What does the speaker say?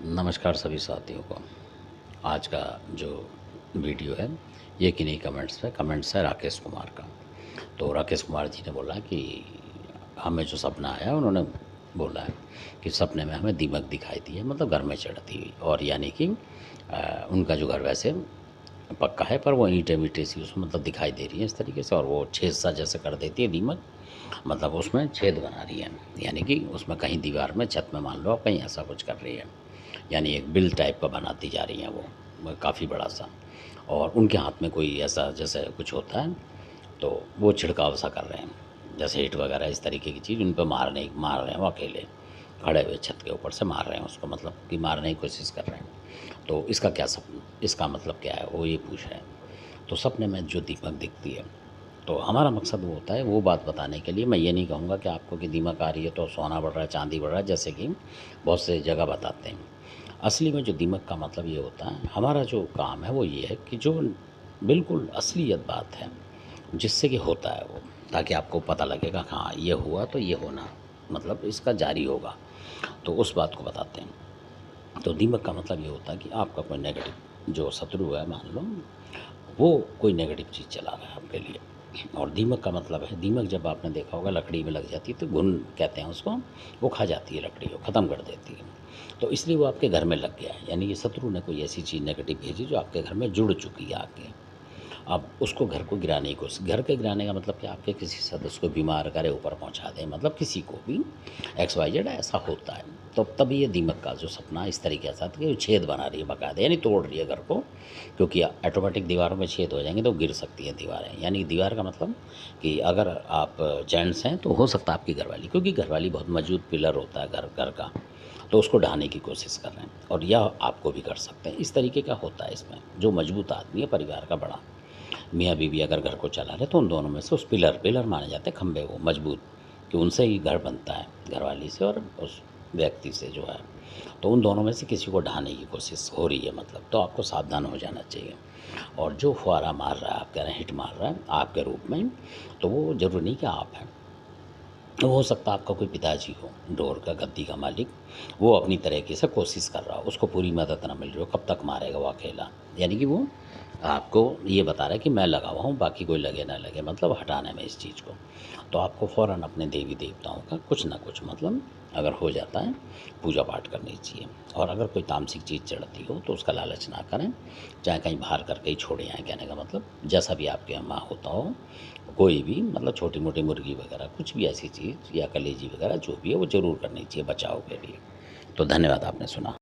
नमस्कार सभी साथियों को। आज का जो वीडियो है ये किन्हीं कमेंट्स है राकेश कुमार का। तो राकेश कुमार जी ने बोला कि हमें जो सपना आया, उन्होंने बोला है कि सपने में हमें दीमक दिखाई दी है, मतलब घर में चढ़ती हुई, और यानी कि उनका जो घर वैसे पक्का है पर वो ईंटें वीटें सी उसमें मतलब दिखाई दे रही है इस तरीके से, और वो छेद सा जैसे कर देती है दीमक, मतलब उसमें छेद बना रही है, यानी कि उसमें कहीं दीवार में छत में मान लो आप कहीं ऐसा कुछ कर रही है, यानी एक बिल टाइप का बनाती जा रही हैं वो काफ़ी बड़ा सा। और उनके हाथ में कोई ऐसा जैसे कुछ होता है, तो वो छिड़काव सा कर रहे हैं, जैसे ईंट वगैरह इस तरीके की चीज़ उन पर मार रहे हैं, वो अकेले खड़े हुए छत के ऊपर से मार रहे हैं उसको, मतलब कि मारने की कोशिश कर रहे हैं। तो इसका मतलब क्या है, वो ये पूछ रहे हैं। तो सपने में जो दीमक दिखती है, तो हमारा मकसद वो होता है वो बात बताने के लिए। मैं ये नहीं कहूँगा कि आपको कि दीमक आ रही है तो सोना बढ़ रहा है, चांदी बढ़ रहा है, जैसे कि बहुत से जगह बताते हैं। असली में जो दीमक का मतलब ये होता है, हमारा जो काम है वो ये है कि जो बिल्कुल असलियत बात है जिससे कि होता है वो, ताकि आपको पता लगेगा हाँ ये हुआ तो ये होना मतलब इसका जारी होगा, तो उस बात को बताते हैं। तो दीमक का मतलब ये होता है कि आपका कोई नेगेटिव जो शत्रु है मान लो, वो कोई नेगेटिव चीज़ चला रहा है आपके लिए। और दीमक का मतलब है, दीमक जब आपने देखा होगा लकड़ी में लग जाती है तो घुन कहते हैं उसको, वो खा जाती है लकड़ी को, ख़त्म कर देती है। तो इसलिए वो आपके घर में लग गया है, यानी कि शत्रु ने कोई ऐसी चीज़ नेगेटिव भेजी जो आपके घर में जुड़ चुकी है आके। अब उसको घर को गिराने की कोशिश, घर के गिराने का मतलब कि आपके किसी सदस्य को बीमार करे, ऊपर पहुंचा दे, मतलब किसी को भी एक्स वाई जेड ऐसा होता है। तो तब ये दीमक का जो सपना इस तरीके से आता है कि छेद बना रही है बाकायदा, यानी तोड़ रही है घर को, क्योंकि ऑटोमेटिक दीवारों में छेद हो जाएंगे तो गिर सकती हैं दीवारें। यानी दीवार का मतलब कि अगर आप जेंट्स हैं तो हो सकता है आपकी घरवाली, क्योंकि घरवाली बहुत मजबूत पिलर होता है घर घर का, तो उसको ढाने की कोशिश कर रहे हैं, और यह आपको भी कर सकते हैं। इस तरीके का होता है इसमें। जो मजबूत आदमी है परिवार का बड़ा, मियाँ बीवी अगर घर को चला रहे तो उन दोनों में से उस पिलर माने जाते हैं, खंभे वो मजबूत, कि उनसे ही घर बनता है, घरवाली से और उस व्यक्ति से जो है। तो उन दोनों में से किसी को ढाने की कोशिश हो रही है, मतलब तो आपको सावधान हो जाना चाहिए। और जो फुहारा मार रहा है, आप कह रहे हैं हिट मार रहा है आपके रूप में, तो वो ज़रूरी नहीं कि आप हैं, तो हो सकता है आपका कोई पिताजी हो, डोर का गद्दी का मालिक, वो अपनी तरीके से कोशिश कर रहा हो, उसको पूरी मदद ना मिल रही हो, कब तक मारेगा वो अकेला, यानी कि वो आपको ये बता रहा है कि मैं लगा हुआ हूँ, बाकी कोई लगे ना लगे, मतलब हटाने में इस चीज़ को। तो आपको फ़ौरन अपने देवी देवताओं का कुछ ना कुछ, मतलब अगर हो जाता है, पूजा पाठ करनी चाहिए। और अगर कोई तामसिक चीज़ चढ़ती हो तो उसका लालच ना करें, चाहे कहीं बाहर करके ही छोड़े आएँ, कहने का मतलब जैसा भी आपके यहाँ होता हो, कोई भी मतलब छोटी मोटी मुर्गी वगैरह कुछ भी ऐसी चीज़ या कलेजी वगैरह जो भी है वो ज़रूर करनी चाहिए बचाव के लिए। तो धन्यवाद, आपने सुना।